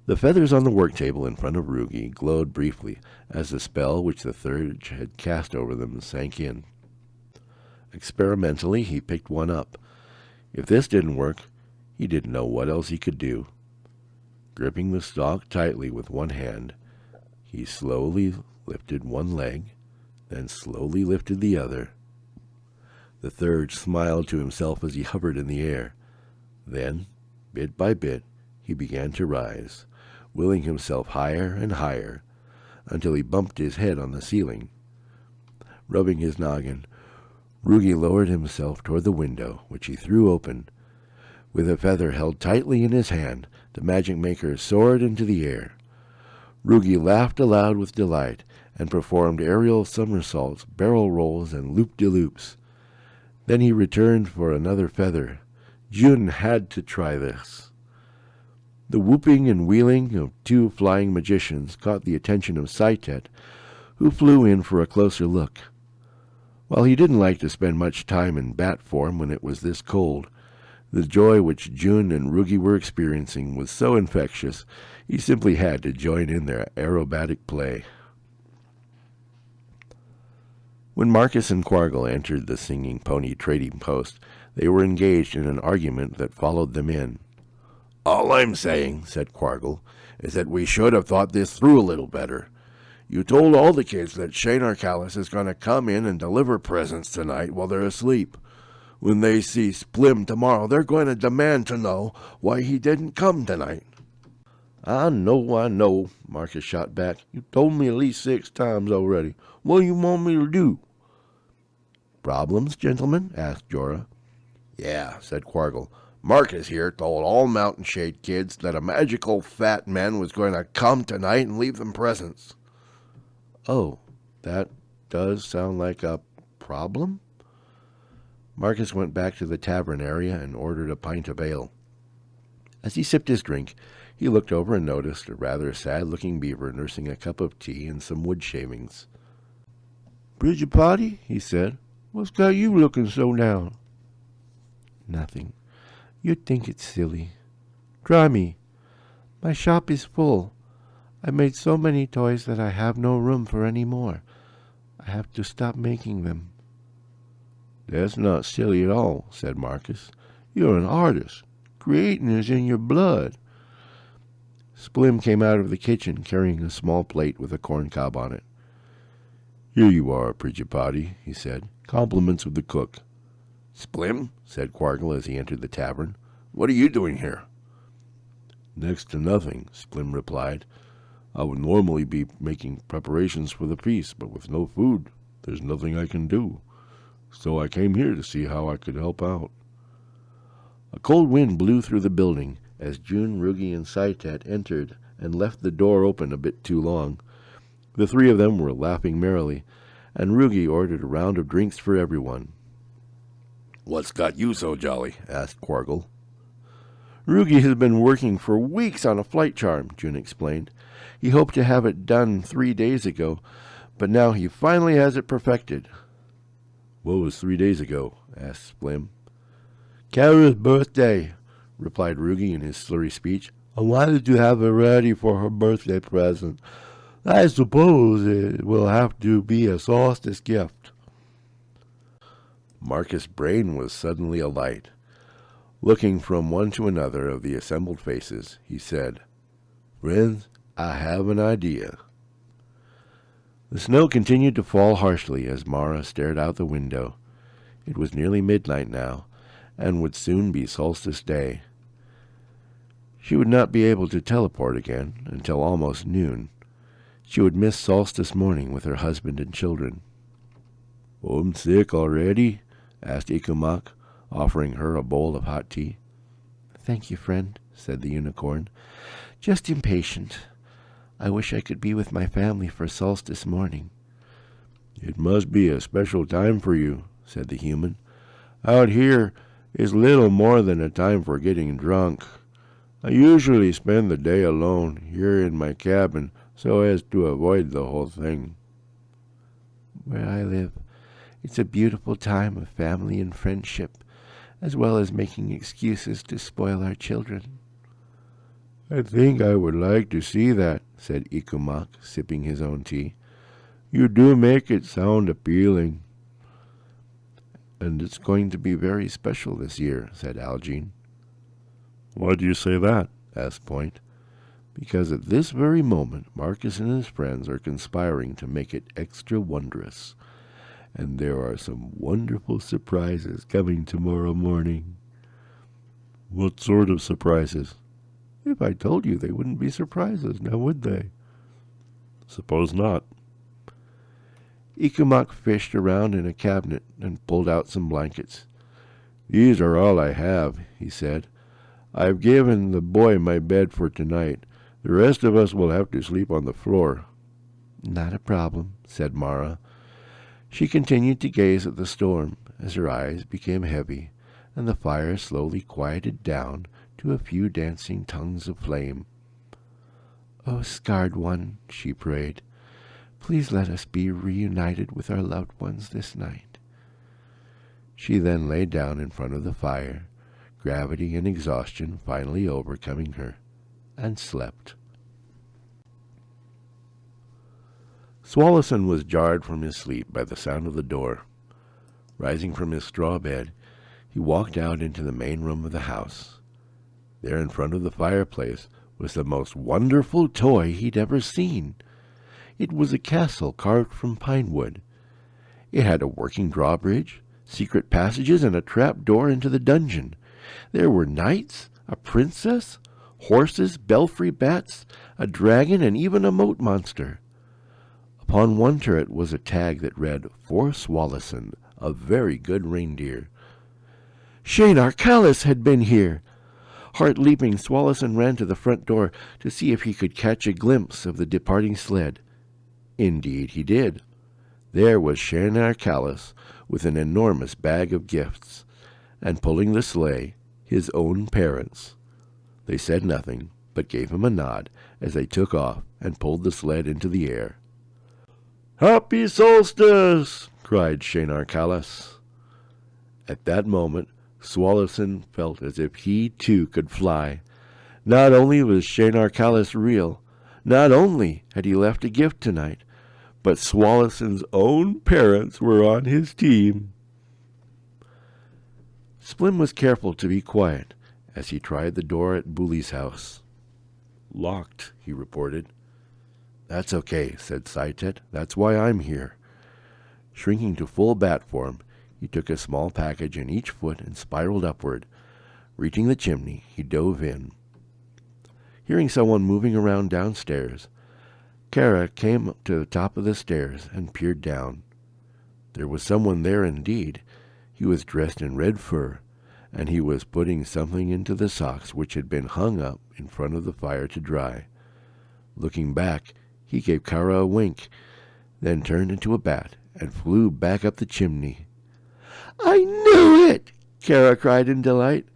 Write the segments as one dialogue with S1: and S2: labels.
S1: The feathers on the work table in front of Rugi glowed briefly as the spell which the third had cast over them sank in. Experimentally, he picked one up. If this didn't work, he didn't know what else he could do. Gripping the stalk tightly with one hand, he slowly lifted one leg, then slowly lifted the other. The third smiled to himself as he hovered in the air. Then, bit by bit, he began to rise, willing himself higher and higher, until he bumped his head on the ceiling. Rubbing his noggin, Rugi lowered himself toward the window, which he threw open. With a feather held tightly in his hand, the magic maker soared into the air. Rugi laughed aloud with delight and performed aerial somersaults, barrel rolls, and loop-de-loops. Then he returned for another feather. June had to try this. The whooping and wheeling of two flying magicians caught the attention of Saitet, who flew in for a closer look. While he didn't like to spend much time in bat form when it was this cold, the joy which June and Rugi were experiencing was so infectious, he simply had to join in their aerobatic play. When Marcus and Quargle entered the Singing Pony trading post, they were engaged in an argument that followed them in. "All I'm saying," said Quargle, "is that we should have thought this through a little better. You told all the kids that Shanar-Kallas is going to come in and deliver presents tonight while they're asleep. When they see Splim tomorrow, they're going to demand to know why he didn't come tonight." I know, Marcus shot back. "You told me at least 6 times already. What do you want me to do?" "Problems, gentlemen?" asked Jorah. "Yeah," said Quargle. "Marcus here told all Mountain Shade kids that a magical fat man was going to come tonight and leave them presents." "Oh, that does sound like a problem?" Marcus went back to the tavern area and ordered a pint of ale. As he sipped his drink, he looked over and noticed a rather sad-looking beaver nursing a cup of tea and some wood shavings. "Bridgepotty," he said, "what's got you looking so down?" "Nothing. You'd think it's silly. Try me. My shop is full. I made so many toys that I have no room for any more. I have to stop making them." "That's not silly at all," said Marcus. "You're an artist. Creating is in your blood." Splim came out of the kitchen carrying a small plate with a corn cob on it. "Here you are, Pridgepotty," he said. "Compliments of the cook." "Splim," said Quargle as he entered the tavern, "what are you doing here?" "Next to nothing," Splim replied. "I would normally be making preparations for the feast, but with no food, there's nothing I can do. So I came here to see how I could help out." A cold wind blew through the building as June, Rugi, and Saitet entered and left the door open a bit too long. The 3 of them were laughing merrily, and Rugi ordered a round of drinks for everyone. "What's got you so jolly?" asked Quargle. "Rugi has been working for weeks on a flight charm," June explained. "He hoped to have it done 3 days ago, but now he finally has it perfected." "What was 3 days ago?" asked Splim. "Kara's birthday," replied Rugi in his slurry speech. "I wanted to have it ready for her birthday present. I suppose it will have to be a Solstice gift." Marcus' brain was suddenly alight. Looking from one to another of the assembled faces, he said, "Friends, I have an idea." The snow continued to fall harshly as Mara stared out the window. It was nearly midnight now, and would soon be Solstice Day. She would not be able to teleport again until almost noon. She would miss Solstice morning with her husband and children. "Homesick already?" asked Ikumak, offering her a bowl of hot tea. "Thank you, friend," said the unicorn. "Just impatient. I wish I could be with my family for Solstice morning." "It must be a special time for you," said the human. "Out here is little more than a time for getting drunk. I usually spend the day alone here in my cabin so as to avoid the whole thing." "Where I live, it's a beautiful time of family and friendship, as well as making excuses to spoil our children." I think I would like to see that, said Ikumak, sipping his own tea. You do make it sound appealing. And it's going to be very special this year, said Algene. Why do you say that? Asked Point. Because at this very moment Marcus and his friends are conspiring to make it extra wondrous. And there are some wonderful surprises coming tomorrow morning. What sort of surprises? If I told you, they wouldn't be surprises, now would they? Suppose not. Ikumak fished around in a cabinet and pulled out some blankets. These are all I have, he said. I've given the boy my bed for tonight. The rest of us will have to sleep on the floor. Not a problem, said Mara. She continued to gaze at the storm as her eyes became heavy and the fire slowly quieted down to a few dancing tongues of flame. "Oh, scarred one," she prayed, "please let us be reunited with our loved ones this night." She then lay down in front of the fire, gravity and exhaustion finally overcoming her, and slept. Swallowson was jarred from his sleep by the sound of the door. Rising from his straw bed, he walked out into the main room of the house. There in front of the fireplace was the most wonderful toy he'd ever seen. It was a castle carved from pine wood. It had a working drawbridge, secret passages, and a trap door into the dungeon. There were knights, a princess, horses, belfry bats, a dragon, and even a moat monster. Upon one turret was a tag that read, "For Swallowson, a very good reindeer." Shanar-Kallas had been here. Heart leaping, Swallowson ran to the front door to see if he could catch a glimpse of the departing sled. Indeed he did. There was Shanar-Kallas with an enormous bag of gifts, and pulling the sleigh, his own parents. They said nothing, but gave him a nod as they took off and pulled the sled into the air. "Happy Solstice!" cried Shanar-Kallas. At that moment, Swallowson felt as if he too could fly. Not only was Shanar-Kallas real, not only had he left a gift tonight, but Swallowson's own parents were on his team. Splim was careful to be quiet as he tried the door at Bully's house. "Locked," he reported. "That's okay," said Saitet. "That's why I'm here." Shrinking to full bat form, he took a small package in each foot and spiraled upward. Reaching the chimney, he dove in. Hearing someone moving around downstairs, Kara came up to the top of the stairs and peered down. There was someone there indeed. He was dressed in red fur, and he was putting something into the socks which had been hung up in front of the fire to dry. Looking back, he gave Kara a wink, then turned into a bat and flew back up the chimney. "I knew it!" Kara cried in delight.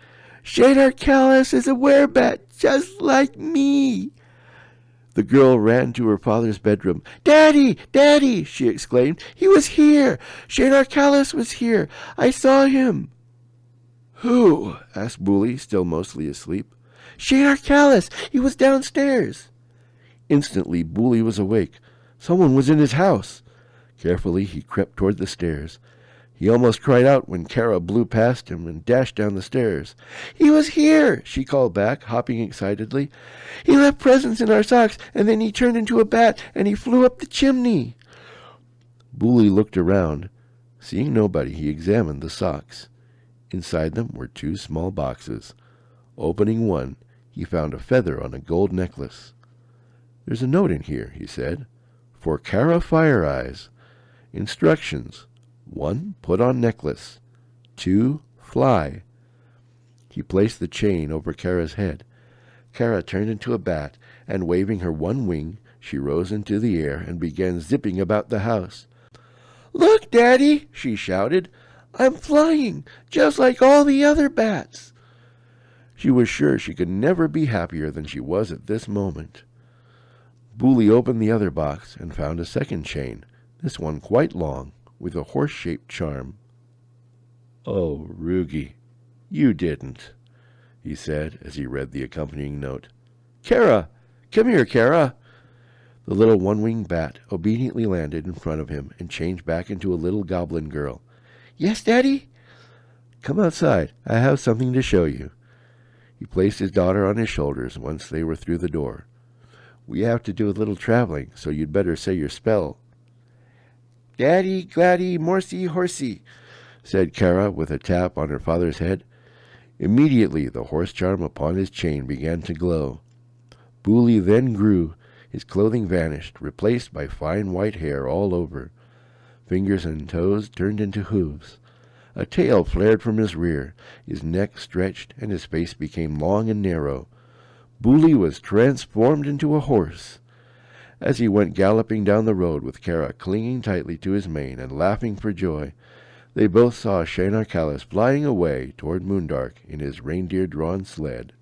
S1: "Shanar-Kallas is a werebat, just like me!" The girl ran to her father's bedroom. "Daddy! Daddy!" she exclaimed. "He was here! Shanar-Kallas was here! I saw him!" "Who?" asked Bully, still mostly asleep. "Shanar-Kallas! He was downstairs!" Instantly, Bully was awake. Someone was in his house. Carefully, he crept toward the stairs. He almost cried out when Kara blew past him and dashed down the stairs. "He was here!" she called back, hopping excitedly. "He left presents in our socks, and then he turned into a bat, and he flew up the chimney." Bully looked around. Seeing nobody, he examined the socks. Inside them were 2 small boxes. Opening one, he found a feather on a gold necklace. "There's a note in here," he said. "For Kara Fire Eyes. Instructions. 1. Put on necklace. 2. Fly." He placed the chain over Kara's head. Kara turned into a bat, and waving her one wing, she rose into the air and began zipping about the house. "Look, Daddy!" she shouted. "I'm flying, just like all the other bats." She was sure she could never be happier than she was at this moment. Bully opened the other box and found a second chain, this one quite long, with a horse-shaped charm. "Oh, Rugi, you didn't," he said as he read the accompanying note. Kara! Come here, Kara! The little one-winged bat obediently landed in front of him and changed back into a little goblin girl. Yes, Daddy? Come outside. I have something to show you. He placed his daughter on his shoulders once they were through the door. We have to do a little traveling, so you'd better say your spell. Daddy, Gladdy, Morsey, Horsey, said Kara with a tap on her father's head. Immediately the horse charm upon his chain began to glow. Booley then grew. His clothing vanished, replaced by fine white hair all over. Fingers and toes turned into hooves. A tail flared from his rear. His neck stretched, and his face became long and narrow. Booley was transformed into a horse. As he went galloping down the road with Kara clinging tightly to his mane and laughing for joy, they both saw Shanar-Kallas flying away toward Moondark in his reindeer-drawn sled.